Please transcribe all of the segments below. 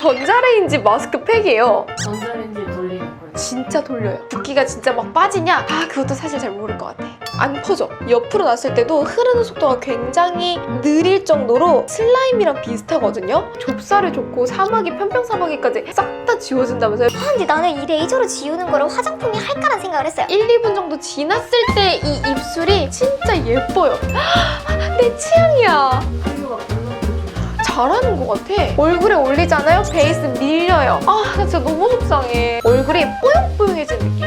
전자레인지 마스크팩이에요. 전자레인지에 돌리는 거예요. 진짜 돌려요. 붓기가 진짜 막 빠지냐? 그것도 사실 잘 모를 것 같아. 안 퍼져. 옆으로 놨을 때도 흐르는 속도가 굉장히 느릴 정도로 슬라임이랑 비슷하거든요. 좁쌀이 좋고 사마귀, 편평사마귀까지 싹 다 지워진다면서요? 근데 나는 이 레이저로 지우는 거를 화장품이 할까라는 생각을 했어요. 1, 2분 정도 지났을 때 이 입술이 진짜 예뻐요. 내 취향이야. 피부가 블록블록. 잘하는 것 같아. 얼굴에 올리잖아요? 베이스 밀려요. 나 진짜 너무 속상해. 얼굴이 뽀용뽀용해진 느낌?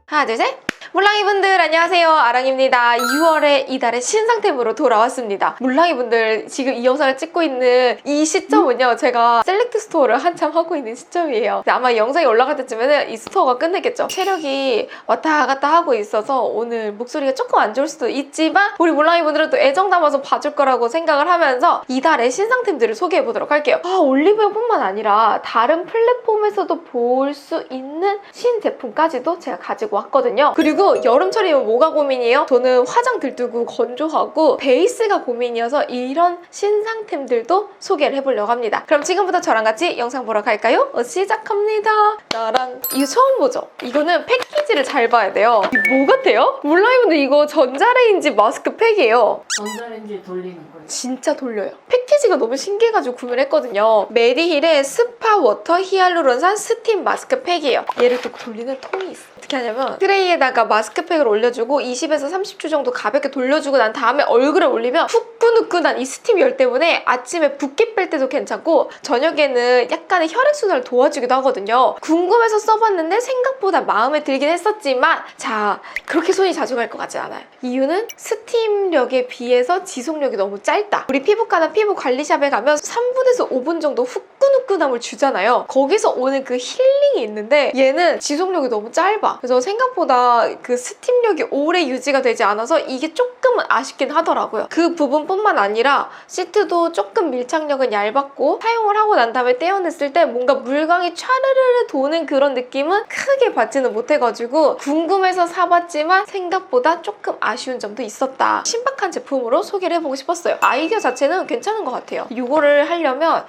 하나, 둘, 셋. 몰랑이분들 안녕하세요. 아랑입니다. 6월에 이달의 신상템으로 돌아왔습니다. 몰랑이분들 지금 이 영상을 찍고 있는 이 시점은요. 제가 셀렉트 스토어를 한참 하고 있는 시점이에요. 근데 아마 영상이 올라갈 때쯤에는 이 스토어가 끝내겠죠. 체력이 왔다 갔다 하고 있어서 오늘 목소리가 조금 안 좋을 수도 있지만 우리 몰랑이분들은 또 애정 담아서 봐줄 거라고 생각을 하면서 이달의 신상템들을 소개해보도록 할게요. 올리브영뿐만 아니라 다른 플랫폼에서도 볼 수 있는 신제품까지도 제가 가지고 왔거든요. 그리고 여름철이면 뭐가 고민이에요? 저는 화장 들뜨고 건조하고 베이스가 고민이어서 이런 신상템들도 소개를 해보려고 합니다. 그럼 지금부터 저랑 같이 영상 보러 갈까요? 시작합니다. 나랑 이거 처음 보죠? 이거는 패키지를 잘 봐야 돼요. 이게 뭐 같아요? 몰라요. 이거 전자레인지 마스크팩이에요. 전자레인지에 돌리는 거예요. 진짜 돌려요. 패키지가 너무 신기해가지고 구매를 했거든요. 메디힐의 스파 워터 히알루론산 스팀 마스크팩이에요. 얘를 또 돌리는 통이 있어. 어떻게 하냐면 트레이에다가 마스크팩을 올려주고 20에서 30초 정도 가볍게 돌려주고 난 다음에 얼굴에 올리면 후끈후끈한 이 스팀 열 때문에 아침에 붓기 뺄 때도 괜찮고 저녁에는 약간의 혈액순환을 도와주기도 하거든요. 궁금해서 써봤는데 생각보다 마음에 들긴 했었지만 자, 그렇게 손이 자주 갈 것 같지 않아요. 이유는 스팀력에 비해서 지속력이 너무 짧다. 우리 피부과나 피부 관리샵에 가면 3분에서 5분 정도 후끈후끈함을 주잖아요. 거기서 오는 그 힐링이 있는데 얘는 지속력이 너무 짧아. 그래서 생각보다 그 스팀력이 오래 유지가 되지 않아서 이게 조금은 아쉽긴 하더라고요. 그 부분뿐만 아니라 시트도 조금 밀착력은 얇았고 사용을 하고 난 다음에 떼어냈을 때 뭔가 물광이 촤르르르 도는 그런 느낌은 크게 받지는 못해가지고 궁금해서 사봤지만 생각보다 조금 아쉬운 점도 있었다. 신박한 제품으로 소개를 해보고 싶었어요. 아이디어 자체는 괜찮은 것 같아요. 이거를 하려면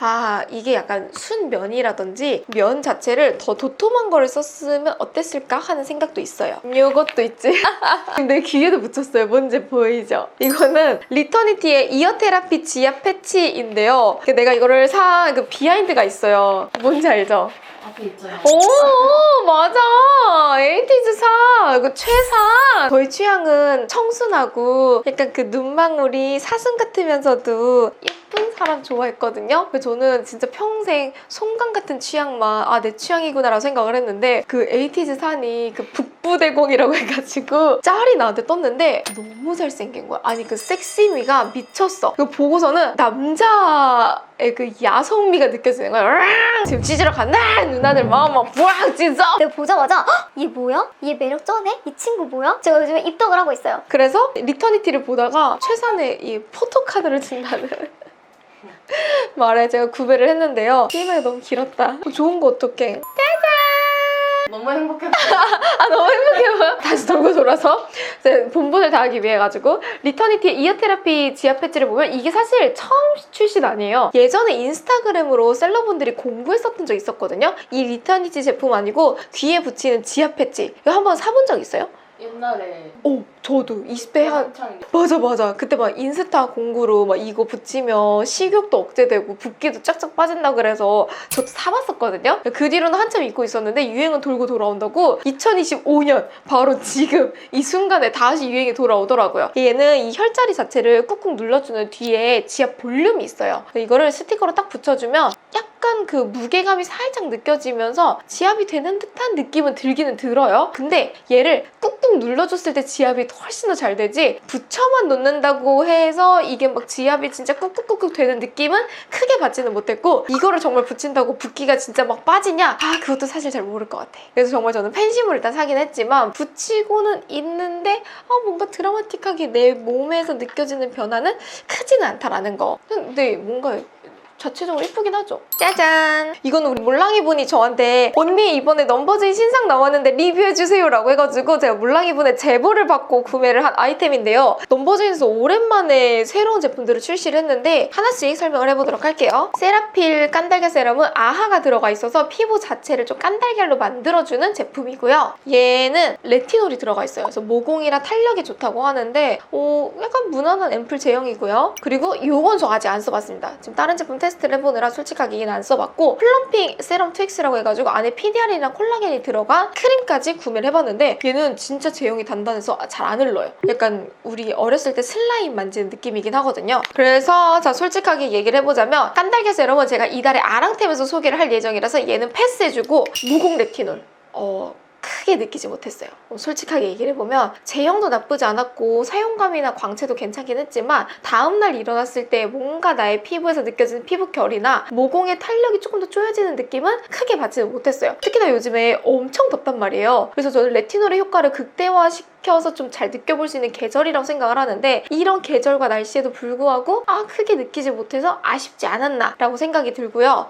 이게 약간 순면이라든지 면 자체를 더 도톰한 거를 썼으면 어땠을까 하는 생각도 있어요. 이것도 있지. 근데 귀에도 붙였어요. 뭔지 보이죠? 이거는 리터니티의 이어 테라피 지압 패치인데요. 내가 이거를 산 그 비하인드가 있어요. 뭔지 알죠? 앞에 있잖아요. 오, 맞아. 에이티즈사. 이거 최사. 저희 취향은 청순하고 약간 그 눈망울이 사슴 같으면서도 예쁜 사람 좋아했거든요. 그래서 저는 진짜 평생 송강 같은 취향만 내 취향이구나라고 생각을 했는데 그 에이티즈산이 그 북부대공이라고 해가지고 짤이 나한테 떴는데 너무 잘생긴 거야. 아니 그 섹시미가 미쳤어. 이거 보고서는 남자의 그 야성미가 느껴지는 거야. 지금 찢으러 간다. 누나들 마음 막 부악 찢어. 내가 보자마자 헉, 얘 뭐야? 얘 매력 쩌네? 이 친구 뭐야? 제가 요즘에 입덕을 하고 있어요. 그래서 리터니티를 보다가 최산의 이 포토카드를 준다는 말에 제가 구매를 했는데요. TMI가 너무 길었다. 좋은 거 어떡해. 너무 행복했어요. 너무 행복해요. 다시 돌고 돌아서 본분을 다하기 위해 가지고 리터니티의 이어 테라피 지압 패치를 보면 이게 사실 처음 출시는 아니에요. 예전에 인스타그램으로 셀러분들이 공부했었던 적 있었거든요. 이 리터니티 제품 아니고 귀에 붙이는 지압 패치. 이거 한번 사본 적 있어요? 옛날에 저도 20대 한창 맞아. 그때 막 인스타 공구로 막 이거 붙이면 식욕도 억제되고 붓기도 쫙쫙 빠진다 그래서 저도 사봤었거든요. 그 뒤로는 한참 입고 있었는데 유행은 돌고 돌아온다고 2025년 바로 지금 이 순간에 다시 유행이 돌아오더라고요. 얘는 이 혈자리 자체를 꾹꾹 눌러주는 뒤에 지압 볼륨이 있어요. 이거를 스티커로 딱 붙여주면 약간 그 무게감이 살짝 느껴지면서 지압이 되는 듯한 느낌은 들기는 들어요. 근데 얘를 꾹꾹 눌러줬을 때 지압이 훨씬 더 잘 되지 붙여만 놓는다고 해서 이게 막 지압이 진짜 꾹꾹꾹꾹 되는 느낌은 크게 받지는 못했고 이거를 정말 붙인다고 붓기가 진짜 막 빠지냐? 그것도 사실 잘 모를 것 같아. 그래서 정말 저는 팬심으로 일단 사긴 했지만 붙이고는 있는데 뭔가 드라마틱하게 내 몸에서 느껴지는 변화는 크지는 않다라는 거. 근데 뭔가 자체적으로 이쁘긴 하죠. 짜잔! 이거는 우리 몰랑이 분이 저한테 언니 이번에 넘버즈인 신상 나왔는데 리뷰해주세요 라고 해가지고 제가 몰랑이 분의 제보를 받고 구매를 한 아이템인데요. 넘버즈인에서 오랜만에 새로운 제품들을 출시를 했는데 하나씩 설명을 해보도록 할게요. 세라필 깐달걀 세럼은 아하가 들어가 있어서 피부 자체를 좀 깐달걀로 만들어주는 제품이고요. 얘는 레티놀이 들어가 있어요. 그래서 모공이랑 탄력이 좋다고 하는데 약간 무난한 앰플 제형이고요. 그리고 이건 저 아직 안 써봤습니다. 지금 다른 제품 테스트를 해보느라 솔직하게 얘는 안 써봤고 플럼핑 세럼 트윅스라고 해가지고 안에 PDR이랑 콜라겐이 들어간 크림까지 구매를 해봤는데 얘는 진짜 제형이 단단해서 잘 안 흘러요. 약간 우리 어렸을 때 슬라임 만지는 느낌이긴 하거든요. 그래서 자 솔직하게 얘기를 해보자면 깐달걀 세럼은 제가 이달에 아랑템에서 소개를 할 예정이라서 얘는 패스해주고 무공 레티놀 크게 느끼지 못했어요. 솔직하게 얘기를 해보면 제형도 나쁘지 않았고 사용감이나 광채도 괜찮긴 했지만 다음날 일어났을 때 뭔가 나의 피부에서 느껴지는 피부 결이나 모공의 탄력이 조금 더 쪼여지는 느낌은 크게 받지는 못했어요. 특히나 요즘에 엄청 덥단 말이에요. 그래서 저는 레티놀의 효과를 극대화시켜서 좀 잘 느껴볼 수 있는 계절이라고 생각을 하는데 이런 계절과 날씨에도 불구하고 크게 느끼지 못해서 아쉽지 않았나 라고 생각이 들고요.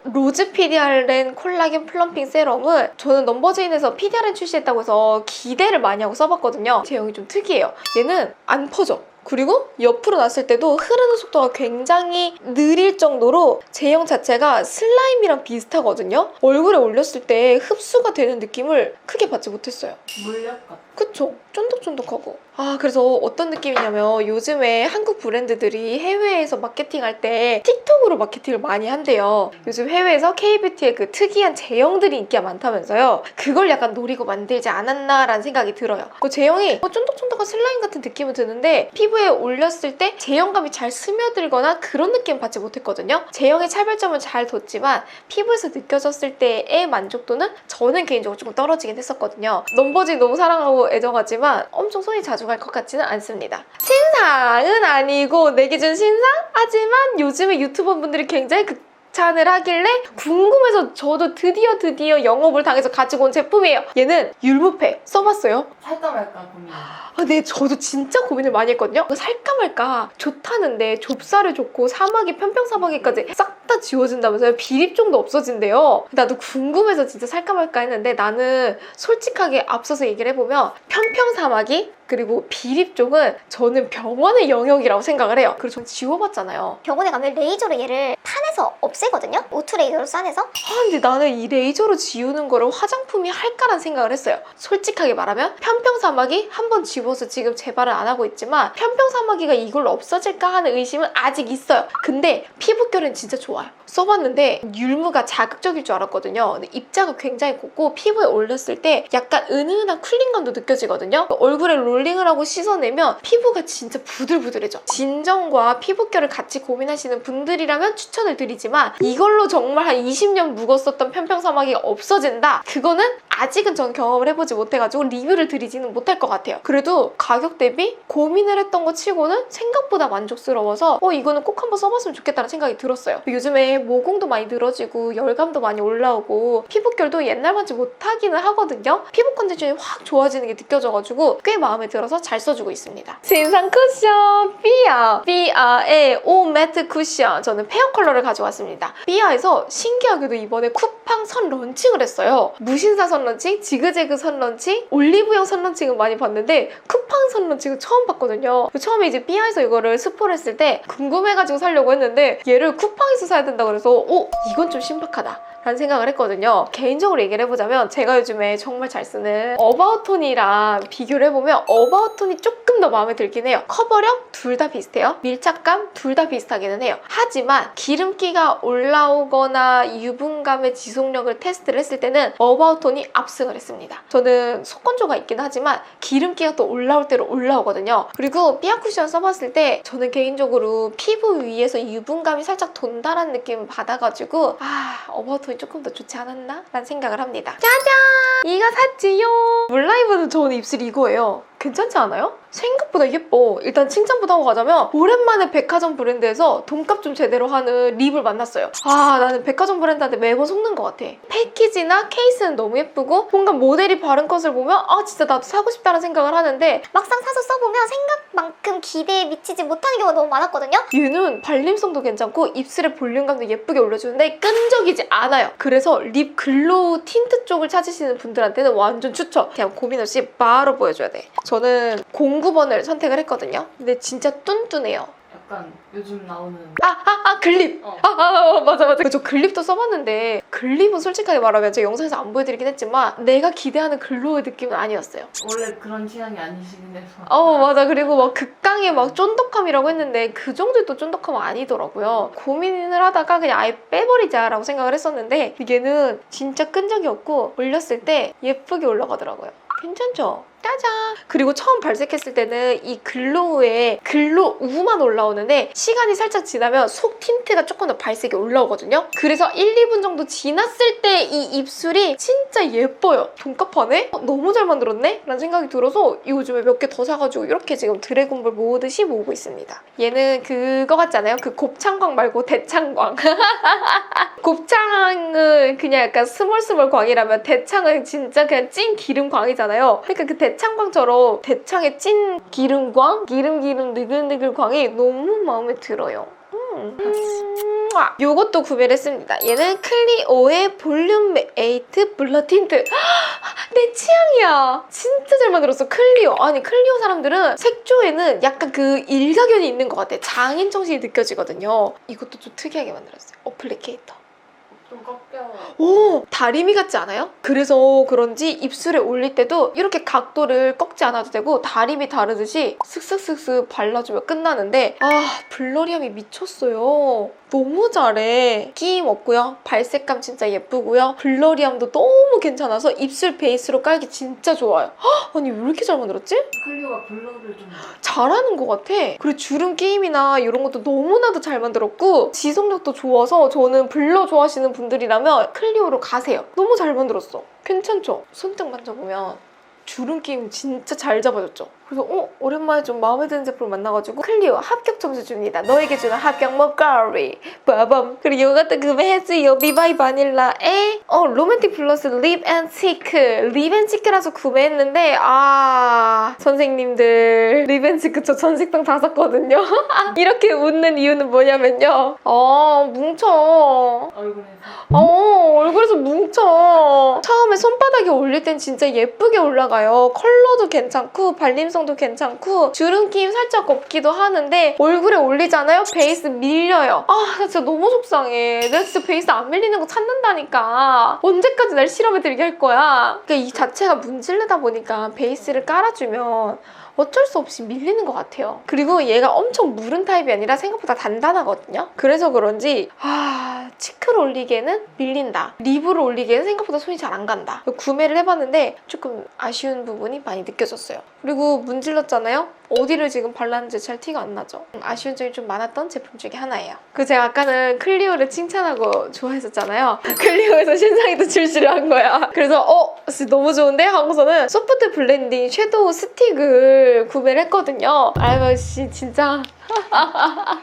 로즈 PDRN 콜라겐 플럼핑 세럼은 저는 넘버즈인에서 PDRN 출시했다고 해서 기대를 많이 하고 써봤거든요. 제형이 좀 특이해요. 얘는 안 퍼져. 그리고 옆으로 놨을 때도 흐르는 속도가 굉장히 느릴 정도로 제형 자체가 슬라임이랑 비슷하거든요. 얼굴에 올렸을 때 흡수가 되는 느낌을 크게 받지 못했어요. 물엿 같아. 그쵸? 쫀득쫀득하고. 그래서 어떤 느낌이냐면 요즘에 한국 브랜드들이 해외에서 마케팅할 때 틱톡으로 마케팅을 많이 한대요. 요즘 해외에서 K-뷰티의 그 특이한 제형들이 인기가 많다면서요. 그걸 약간 노리고 만들지 않았나라는 생각이 들어요. 그 제형이 쫀득쫀득한 슬라임 같은 느낌은 드는데 피부에 올렸을 때 제형감이 잘 스며들거나 그런 느낌 받지 못했거든요. 제형의 차별점을 잘 뒀지만 피부에서 느껴졌을 때의 만족도는 저는 개인적으로 조금 떨어지긴 했었거든요. 넘버즈인 너무 사랑하고 애정하지만 엄청 손이 자주 갈 것 같지는 않습니다. 신상은 아니고 내 기준 신상? 하지만 요즘에 유튜버 분들이 굉장히 극찬을 하길래 궁금해서 저도 드디어 영업을 당해서 가지고 온 제품이에요. 얘는 율무팩 써봤어요? 살까 말까 고민. 네, 저도 진짜 고민을 많이 했거든요. 살까 말까 좋다는데 좁쌀을 좋고 사마귀 편평사마귀까지 싹 다 지워진다면서요. 비립종도 없어진대요. 나도 궁금해서 진짜 살까 말까 했는데 나는 솔직하게 앞서서 얘기를 해보면 편평사마귀 그리고 비립종은 저는 병원의 영역이라고 생각을 해요. 그리고 전 지워봤잖아요. 병원에 가면 레이저로 얘를 판에서 없애거든요. 오투 레이저로 싸내서. 근데 나는 이 레이저로 지우는 거를 화장품이 할까라는 생각을 했어요. 솔직하게 말하면 편평사마귀 한번 지워서 지금 재발을 안 하고 있지만 편평사마귀가 이걸로 없어질까 하는 의심은 아직 있어요. 근데 피부결은 진짜 좋아요. 써봤는데 율무가 자극적일 줄 알았거든요. 근데 입자가 굉장히 곱고 피부에 올렸을 때 약간 은은한 쿨링감도 느껴지거든요. 얼굴에 롤링을 하고 씻어내면 피부가 진짜 부들부들해져. 진정과 피부결을 같이 고민하시는 분들이라면 추천을 드리지만 이걸로 정말 한 20년 묵었었던 편평사마귀가 없어진다? 그거는 아직은 전 경험을 해보지 못해가지고 리뷰를 드리지는 못할 것 같아요. 그래도 가격 대비 고민을 했던 거 치고는 생각보다 만족스러워서 이거는 꼭 한번 써봤으면 좋겠다는 생각이 들었어요. 요즘에 모공도 많이 늘어지고 열감도 많이 올라오고 피부결도 옛날 같지 못하기는 하거든요. 피부 컨디션이 확 좋아지는 게 느껴져가지고 꽤 마음에 들어서 잘 써주고 있습니다. 신상 쿠션 삐아의 오 매트 쿠션. 저는 페어 컬러를 가져왔습니다. 삐아에서 신기하게도 이번에 쿠팡 선 런칭을 했어요. 무신사 선 런칭, 지그재그 선 런칭, 올리브영 선 런칭은 많이 봤는데 쿠팡 선 런칭은 처음 봤거든요. 처음에 이제 삐아에서 이거를 스포를 했을 때 궁금해가지고 사려고 했는데 얘를 쿠팡에서 사야 된다 그래서 이건 좀 신박하다 라는 생각을 했거든요. 개인적으로 얘기를 해보자면 제가 요즘에 정말 잘 쓰는 어바웃톤이랑 비교를 해보면 어바웃톤이 조금 더 마음에 들긴 해요. 커버력 둘 다 비슷해요. 밀착감 둘 다 비슷하기는 해요. 하지만 기름기가 올라오거나 유분감의 지속력을 테스트를 했을 때는 어바웃톤이 압승을 했습니다. 저는 속건조가 있긴 하지만 기름기가 또 올라올 대로 올라오거든요. 그리고 삐아 쿠션 써봤을 때 저는 개인적으로 피부 위에서 유분감이 살짝 돈다라는 느낌을 받아가지고 어바웃톤 조금 더 좋지 않았나? 라는 생각을 합니다. 짜잔! 이거 샀지요! 물라이브는 저는 입술이 이거예요. 괜찮지 않아요? 생각보다 예뻐. 일단 칭찬부터 하고 가자면 오랜만에 백화점 브랜드에서 돈값 좀 제대로 하는 립을 만났어요. 아, 나는 백화점 브랜드한테 매번 속는 것 같아. 패키지나 케이스는 너무 예쁘고 뭔가 모델이 바른 컷을 보면 아 진짜 나도 사고 싶다는 생각을 하는데 막상 사서 써보면 생각만큼 기대에 미치지 못하는 경우가 너무 많았거든요. 얘는 발림성도 괜찮고 입술의 볼륨감도 예쁘게 올려주는데 끈적이지 않아요. 그래서 립 글로우 틴트 쪽을 찾으시는 분들한테는 완전 추천. 그냥 고민 없이 바로 보여줘야 돼. 저는 09번을 선택을 했거든요. 근데 진짜 뚠뚠해요. 약간 요즘 나오는 글립! 어. 맞아. 저 글립도 써봤는데 글립은 솔직하게 말하면 제가 영상에서 안 보여드리긴 했지만 내가 기대하는 글로우의 느낌은 아니었어요. 원래 그런 취향이 아니시긴 해서 맞아. 그리고 막 극강의 막 쫀득함이라고 했는데 그 정도의 또 쫀득함은 아니더라고요. 고민을 하다가 그냥 아예 빼버리자라고 생각을 했었는데 얘는 진짜 끈적이 없고 올렸을 때 예쁘게 올라가더라고요. 괜찮죠? 짜잔! 그리고 처음 발색했을 때는 이 글로우에 글로우만 올라오는데 시간이 살짝 지나면 속 틴트가 조금 더 발색이 올라오거든요. 그래서 1, 2분 정도 지났을 때 이 입술이 진짜 예뻐요. 돈값하네? 너무 잘 만들었네? 라는 생각이 들어서 요즘에 몇 개 더 사가지고 이렇게 지금 드래곤볼 모으듯이 모으고 있습니다. 얘는 그거 같지 않아요? 그 곱창광 말고 대창광. 곱창은 그냥 약간 스몰스몰 광이라면 대창은 진짜 그냥 찐 기름광이잖아요. 그러니까 그 대창광처럼 대창의 찐 기름광? 기름 느글느글 광이 너무 마음에 들어요. 요것도 구매를 했습니다. 얘는 클리오의 볼륨 8 블러 틴트. 내 취향이야. 진짜 잘 만들었어. 클리오. 아니 클리오 사람들은 색조에는 약간 그 일가견이 있는 것 같아. 장인 정신이 느껴지거든요. 이것도 좀 특이하게 만들었어요. 어플리케이터. 좀 꺾여. 오! 다리미 같지 않아요? 그래서 그런지 입술에 올릴 때도 이렇게 각도를 꺾지 않아도 되고 다리미 다르듯이 슥슥슥슥 발라주면 끝나는데 블러리함이 미쳤어요. 너무 잘해. 끼임 없고요. 발색감 진짜 예쁘고요. 블러리함도 너무 괜찮아서 입술 베이스로 깔기 진짜 좋아요. 아니 왜 이렇게 잘 만들었지? 클리오가 블러를 좀 잘하는 것 같아. 그리고 주름 끼임이나 이런 것도 너무나도 잘 만들었고 지속력도 좋아서 저는 블러 좋아하시는 분들이라면 클리오로 가세요. 너무 잘 만들었어. 괜찮죠? 손등 만져보면 주름 끼임 진짜 잘 잡아줬죠? 그래서 오랜만에 좀 마음에 드는 제품을 만나가지고 클리오 합격 점수 줍니다. 너에게 주는 합격 먹거리 빠밤. 그리고 이것도 구매했어요. 비바이 바닐라의 로맨틱 플러스 립 앤 치크. 립 앤 치크라서 구매했는데 선생님들 립 앤 치크 저 전식당 다 샀거든요. 이렇게 웃는 이유는 뭐냐면요. 뭉쳐. 얼굴에서 얼굴에서 뭉쳐. 처음에 손바닥에 올릴 땐 진짜 예쁘게 올라가요. 컬러도 괜찮고 발림성도 괜찮고 주름 끼임 살짝 없기도 하는데 얼굴에 올리잖아요? 베이스 밀려요. 나 진짜 너무 속상해. 내가 진짜 베이스 안 밀리는 거 찾는다니까. 언제까지 날 실험해드리게 할 거야? 그러니까 이 자체가 문질르다 보니까 베이스를 깔아주면 어쩔 수 없이 밀리는 것 같아요. 그리고 얘가 엄청 무른 타입이 아니라 생각보다 단단하거든요. 그래서 그런지 치크를 올리기에는 밀린다. 립으로 올리기에는 생각보다 손이 잘 안 간다. 구매를 해봤는데 조금 아쉬운 부분이 많이 느껴졌어요. 그리고 문질렀잖아요? 어디를 지금 발랐는지 잘 티가 안 나죠? 아쉬운 점이 좀 많았던 제품 중에 하나예요. 그 제가 아까는 클리오를 칭찬하고 좋아했었잖아요. 클리오에서 신상이도 출시를 한 거야. 그래서 너무 좋은데? 하고서는 소프트 블렌딩 섀도우 스틱을 구매를 했거든요. 아이씨 진짜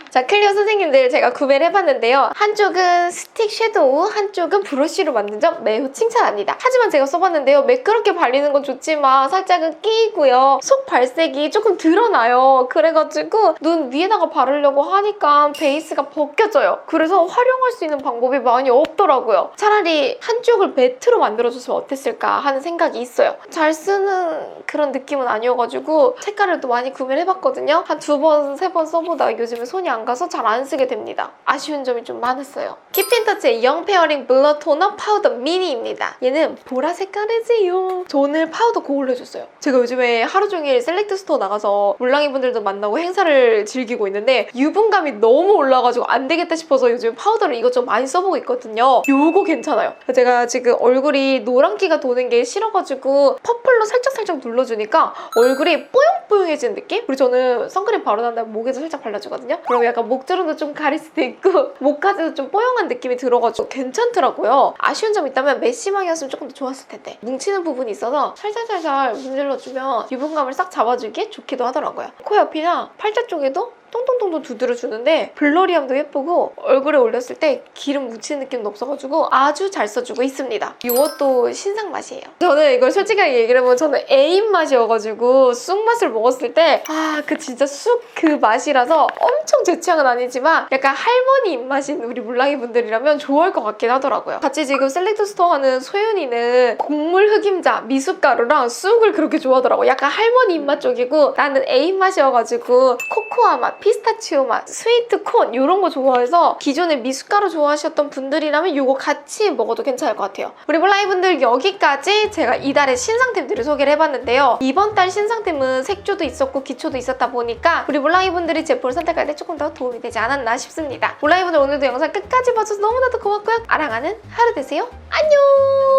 자, 클리오 선생님들 제가 구매를 해봤는데요. 한쪽은 스틱 섀도우, 한쪽은 브러쉬로 만든 점 매우 칭찬합니다. 하지만 제가 써봤는데요. 매끄럽게 발리는 건 좋지만 살짝은 끼이고요. 속 발색이 조금 드러나요. 그래가지고 눈 위에다가 바르려고 하니까 베이스가 벗겨져요. 그래서 활용할 수 있는 방법이 많이 없더라고요. 차라리 한쪽을 매트로 만들어줬으면 어땠을까 하는 생각이 있어요. 잘 쓰는 그런 느낌은 아니어가지고 색깔을 또 많이 구매를 해봤거든요. 한 2번, 3번 써보다 요즘에 손이 안 가서 잘 안 쓰게 됩니다. 아쉬운 점이 좀 많았어요. 키핀터치의 영 페어링 블러 토너 파우더 미니입니다. 얘는 보라 색깔이지요. 저 오늘 파우더 그걸로 해줬어요. 제가 요즘에 하루 종일 셀렉트 스토어 나가서 몰랑이 분들도 만나고 행사를 즐기고 있는데 유분감이 너무 올라가지고 안 되겠다 싶어서 요즘 파우더를 이것저것 많이 써보고 있거든요. 요거 괜찮아요. 제가 지금 얼굴이 노란기가 도는 게 싫어가지고 퍼플로 살짝살짝 눌러주니까 얼굴이 뽀용뽀용해지는 느낌? 그리고 저는 선크림 바르고 난 다음에 목에도 살짝 발라주거든요. 그럼 약간 목주름도 좀 가릴 수도 있고 목까지도 좀 뽀용한 느낌이 들어가지고 괜찮더라고요. 아쉬운 점 있다면 매트 심하게였으면 조금 더 좋았을 텐데 뭉치는 부분이 있어서 살살살살 문질러주면 유분감을 싹 잡아주기에 좋기도 하더라고요. 코 옆이나 팔자 쪽에도 똥똥똥똥 두드려주는데 블러리함도 예쁘고 얼굴에 올렸을 때 기름 묻히는 느낌도 없어가지고 아주 잘 써주고 있습니다. 이것도 신상 맛이에요. 저는 이걸 솔직하게 얘기를 하면 저는 애인 맛이어가지고 쑥 맛을 먹었을 때 그 진짜 쑥 그 맛이라서 엄청 제 취향은 아니지만 약간 할머니 입맛인 우리 물랑이 분들이라면 좋아할 것 같긴 하더라고요. 같이 지금 셀렉트 스토어 하는 소윤이는 곡물 흑임자, 미숫가루랑 쑥을 그렇게 좋아하더라고요. 약간 할머니 입맛 쪽이고 나는 애인 맛이어가지고 코코아 맛, 피스타치오 맛, 스위트 콘 이런 거 좋아해서 기존에 미숫가루 좋아하셨던 분들이라면 이거 같이 먹어도 괜찮을 것 같아요. 우리 물랑이 분들 여기까지 제가 이달의 신상템들을 소개를 해봤는데요. 이번 달 신상템은 색조도 있었고 기초도 있었다 보니까 우리 물랑이 분들이 제품을 선택할 때 조금 더 도움이 되지 않았나 싶습니다. 물랑이 분들 오늘도 영상 끝까지 봐줘서 너무나도 고맙고요. 아랑하는 하루 되세요. 안녕!